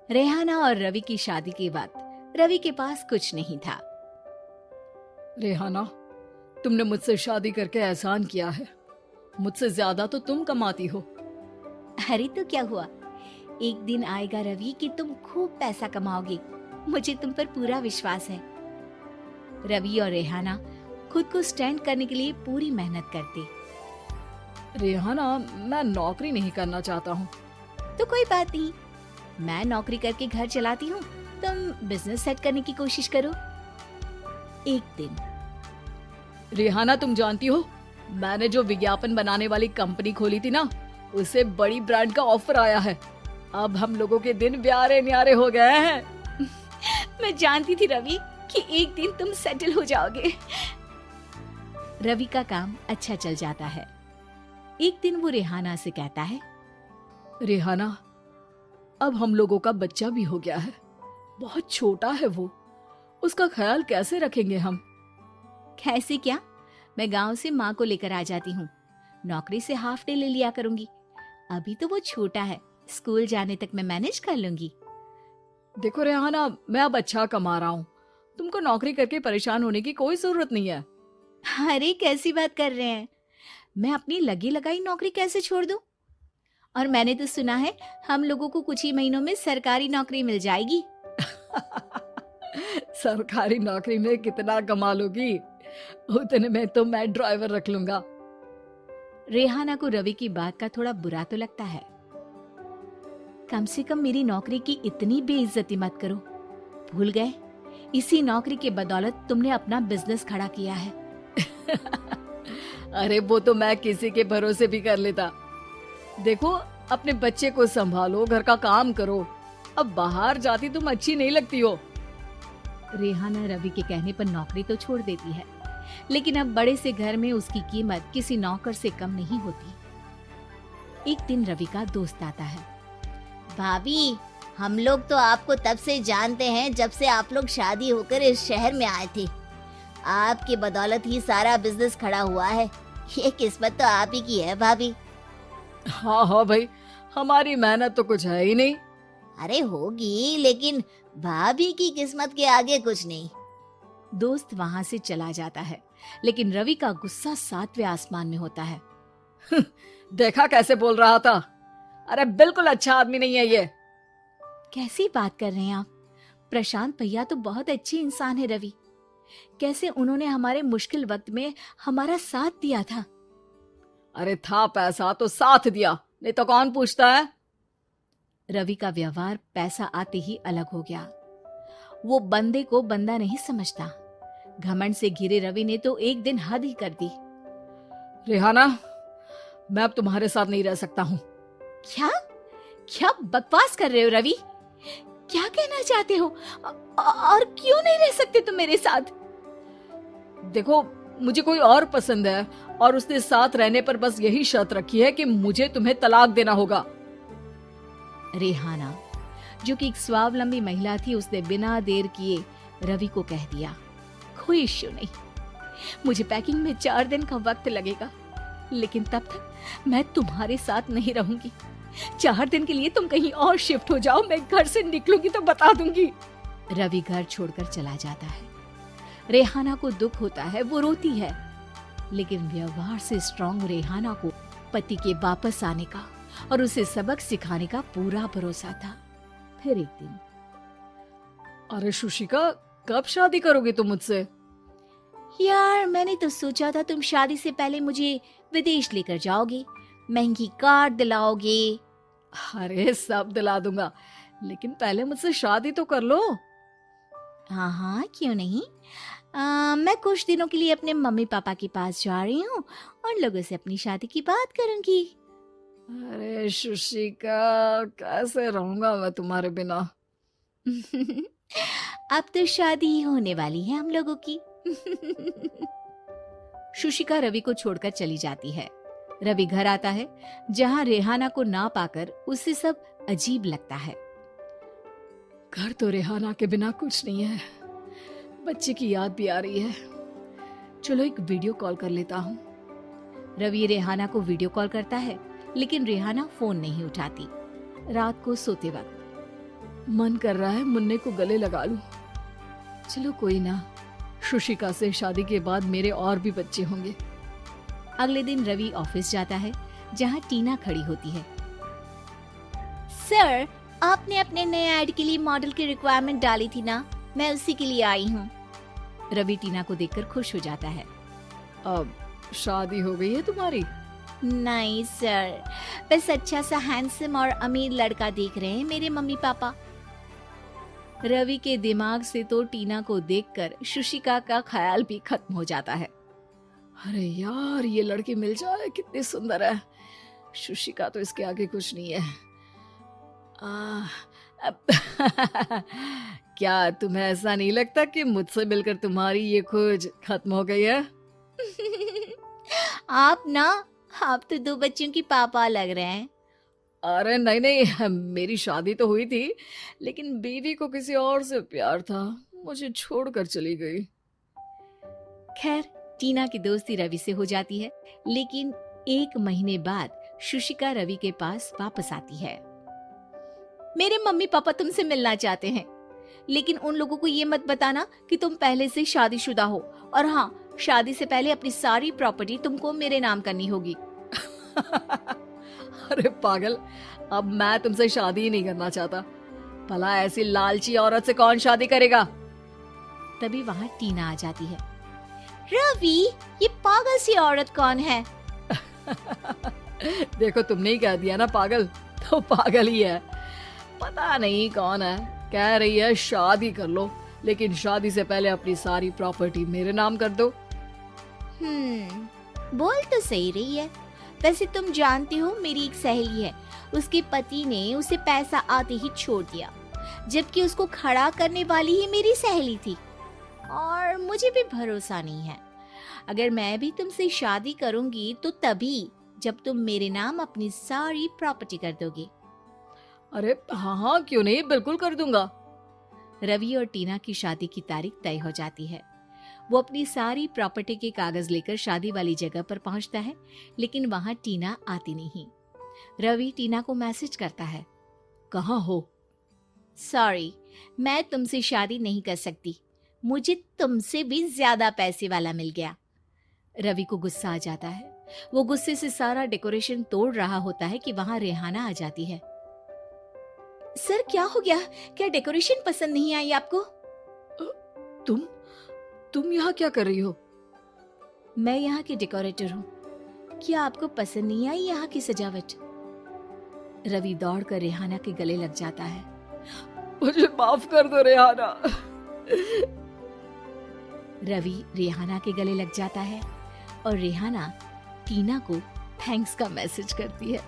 रेहाना और रवि की शादी के वक्त रवि के पास कुछ नहीं था। रेहाना, तुमने मुझसे शादी करके एहसान किया है। मुझसे ज्यादा तो तुम कमाती हो। अरे तो क्या हुआ, एक दिन आएगा रवि कि तुम खूब पैसा कमाओगे। मुझे तुम पर पूरा विश्वास है। रवि और रेहाना खुद को स्टैंड करने के लिए पूरी मेहनत करते। रेहाना, मैं नौकरी नहीं करना चाहता हूँ। तो कोई बात नहीं, मैं नौकरी करके घर चलाती हूँ, तुम बिजनेस सेट करने की कोशिश करो। एक दिन रेहाना, तुम जानती हो, मैंने जो विज्ञापन बनाने वाली कंपनी खोली थी ना, उसे बड़ी ब्रांड का ऑफर आया है। अब हम लोगों के दिन प्यारे न्यारे हो गए हैं। मैं जानती थी रवि कि एक दिन तुम सेटल हो जाओगे। रवि का काम अच्छा चल जाता है। एक दिन वो रेहाना से कहता है, रेहाना, अब हम लोगों का बच्चा भी हो गया है। बहुत छोटा है वो, उसका ख्याल कैसे रखेंगे हम? कैसे क्या, मैं गांव से माँ को लेकर आ जाती हूँ। नौकरी से हाफ डे ले लिया करूंगी। अभी तो वो छोटा है, स्कूल जाने तक मैं मैनेज कर लूंगी। देखो रेहाना, मैं अब अच्छा कमा रहा हूँ। तुमको नौकरी करके परेशान होने की कोई जरूरत नहीं है। अरे कैसी बात कर रहे हैं, मैं अपनी लगी लगाई नौकरी कैसे छोड़ दूं? और मैंने तो सुना है हम लोगों को कुछ ही महीनों में सरकारी नौकरी मिल जाएगी। सरकारी नौकरी में कितना कमा लोगी? उतने में तो मैं ड्राइवर रख लूंगा। रेहाना को रवि की बात का थोड़ा बुरा तो लगता है। कम से कम मेरी नौकरी की इतनी बेइज्जती मत करो। भूल गए, इसी नौकरी के बदौलत तुमने अपना बिजनेस खड़ा किया है। अरे वो तो मैं किसी के भरोसे भी कर लेता। देखो, अपने बच्चे को संभालो, घर का काम करो। अब बाहर जाती तुम अच्छी नहीं लगती हो। रेहाना रवि के कहने पर नौकरी तो छोड़ देती है, लेकिन अब बड़े से घर में उसकी कीमत किसी नौकर से कम नहीं होती। एक दिन रवि का दोस्त आता है। भाभी, हम लोग तो आपको तब से जानते हैं जब से आप लोग शादी होकर इस शहर में आए थे। आपकी बदौलत ही सारा बिजनेस खड़ा हुआ है। ये किस्मत तो आप ही की है भाभी। हाँ हाँ भाई, हमारी मेहनत तो कुछ है ही नहीं। अरे होगी, लेकिन भाभी की किस्मत के आगे कुछ नहीं। दोस्त वहां से चला जाता है, लेकिन रवि का गुस्सा 7वें आसमान में होता है। देखा कैसे बोल रहा था? अरे बिल्कुल अच्छा आदमी नहीं है ये। कैसी बात कर रहे हैं आप? प्रशांत भैया तो बहुत अच्छे इंसान है रवि। कैसे उन्होंने हमारे मुश्किल वक्त में हमारा साथ दिया था। अरे था पैसा तो साथ दिया, नहीं तो कौन पूछता है? रवि का व्यवहार पैसा आते ही अलग हो गया। वो बंदे को बंदा नहीं समझता। घमंड से घिरे रवि ने तो एक दिन हद ही कर दी। रेहाना, मैं अब तुम्हारे साथ नहीं रह सकता हूँ। क्या क्या बकवास कर रहे हो रवि? क्या कहना चाहते हो? और क्यों नहीं रह सकते तुम मेरे साथ? देखो, मुझे कोई और पसंद है और उसने साथ रहने पर बस यही शर्त रखी है कि मुझे तुम्हें तलाक देना होगा। रेहाना, जो कि एक स्वावलंबी महिला थी, उसने बिना देर किए रवि को कह दिया, कोई इश्यू नहीं, मुझे पैकिंग में 4 दिन का वक्त लगेगा, लेकिन तब तक मैं तुम्हारे साथ नहीं रहूंगी। 4 दिन के लिए तुम कहीं और शिफ्ट हो जाओ, मैं घर से निकलूंगी तो बता दूंगी। रवि घर छोड़कर चला जाता है। रेहाना को दुख होता है, वो रोती है, लेकिन व्यवहार से स्ट्रांग रेहाना को पति के वापस आने का और उसे सबक सिखाने का पूरा भरोसा था। फिर एक दिन, अरे शुशिका, कब शादी करोगे तुम मुझसे? यार मैंने तो सोचा था तुम शादी से पहले मुझे विदेश लेकर जाओगे, महंगी कार दिलाओगे। अरे सब दिला दूंगा, लेकिन पहले मुझसे शादी तो कर लो। हाँ हाँ, क्यों नहीं। मैं कुछ दिनों के लिए अपने मम्मी पापा के पास जा रही हूँ और लोगों से अपनी शादी की बात करूंगी। अरे शुशिका, कैसे रहूंगा मैं तुम्हारे बिना? अब तो शादी ही होने वाली है हम लोगों की। शुशिका रवि को छोड़कर चली जाती है। रवि घर आता है, जहाँ रेहाना को ना पाकर उसे सब अजीब लगता है। घर तो रेहाना के बिना कुछ नहीं है, बच्चे की याद भी आ रही है। चलो एक वीडियो कॉल कर लेता हूँ। रवि रेहाना को वीडियो कॉल करता है, लेकिन रेहाना फोन नहीं उठाती। रात को सोते वक्त, मन कर रहा है मुन्ने को गले लगा लूं। चलो कोई ना, शुशिका से शादी के बाद मेरे और भी बच्चे होंगे। अगले दिन रवि ऑफिस जाता है जहाँ टीना खड़ी होती है। सर, आपने अपने नए ऐड के लिए मॉडल की रिक्वायरमेंट डाली थी ना, मैं उसी के लिए आई हूँ। रवि टीना को देखकर खुश हो जाता है। अब शादी हो गई है तुम्हारी? नहीं सर, बस अच्छा सा हैंडसम और अमीर लड़का देख रहे हैं मेरे मम्मी पापा। रवि के दिमाग से तो टीना को देखकर शुशिका का ख्याल भी खत्म हो जाता है। अरे यार, ये लड़की मिल जाए कितनी सुंदर है। शुशिका तो इसके आगे कुछ नहीं है। क्या तुम्हें ऐसा नहीं लगता कि मुझसे मिलकर तुम्हारी ये खोज खत्म हो गई है? आप तो 2 बच्चों की पापा लग रहे हैं। अरे नहीं नहीं, मेरी शादी तो हुई थी, लेकिन बीवी को किसी और से प्यार था, मुझे छोड़कर चली गई। खैर, टीना की दोस्ती रवि से हो जाती है, लेकिन 1 महीने बाद शुशिका रवि के पास वापस आती है। मेरे मम्मी पापा तुमसे मिलना चाहते हैं, लेकिन उन लोगों को ये मत बताना कि तुम पहले से शादीशुदा हो, और हाँ, शादी से पहले अपनी सारी प्रॉपर्टी तुमको मेरे नाम करनी होगी। अरे पागल, अब मैं तुमसे शादी ही नहीं करना चाहता। भला ऐसी लालची औरत से कौन शादी करेगा? तभी वहाँ टीना आ जाती है। रवि, ये पागल सी औरत कौन है? देखो, तुमने ही कह दिया ना पागल, तो पागल ही है। पता नहीं कौन है, कह रही है शादी कर लो, लेकिन शादी से पहले अपनी सारी प्रॉपर्टी मेरे नाम कर दो। बोल तो सही रही है। वैसे तुम जानती हो, मेरी एक सहेली है, उसके पति ने उसे पैसा आते ही छोड़ दिया, जबकि उसको खड़ा करने वाली ही मेरी सहेली थी। और मुझे भी भरोसा नहीं है, अगर मैं भी तुमसे शादी करूंगी तो तभी जब तुम मेरे नाम अपनी सारी प्रॉपर्टी कर दोगे। अरे हाँ हाँ, क्यों नहीं, बिल्कुल कर दूंगा। रवि और टीना की शादी की तारीख तय हो जाती है। वो अपनी सारी प्रॉपर्टी के कागज लेकर शादी वाली जगह पर पहुंचता है, लेकिन वहां टीना आती नहीं। रवि टीना को मैसेज करता है, कहाँ हो? सॉरी, मैं तुमसे शादी नहीं कर सकती, मुझे तुमसे भी ज्यादा पैसे वाला मिल गया। रवि को गुस्सा आ जाता है। वो गुस्से से सारा डेकोरेशन तोड़ रहा होता है कि वहां रेहाना आ जाती है। सर, क्या हो गया? क्या डेकोरेशन पसंद नहीं आई आपको? तुम यहाँ क्या कर रही हो? मैं यहाँ की डेकोरेटर हूँ। क्या आपको पसंद नहीं आई यहाँ की सजावट? रवि दौड़कर रेहाना के गले लग जाता है। मुझे माफ कर दो रेहाना। रवि रेहाना के गले लग जाता है और रेहाना टीना को थैंक्स का मैसेज करती है।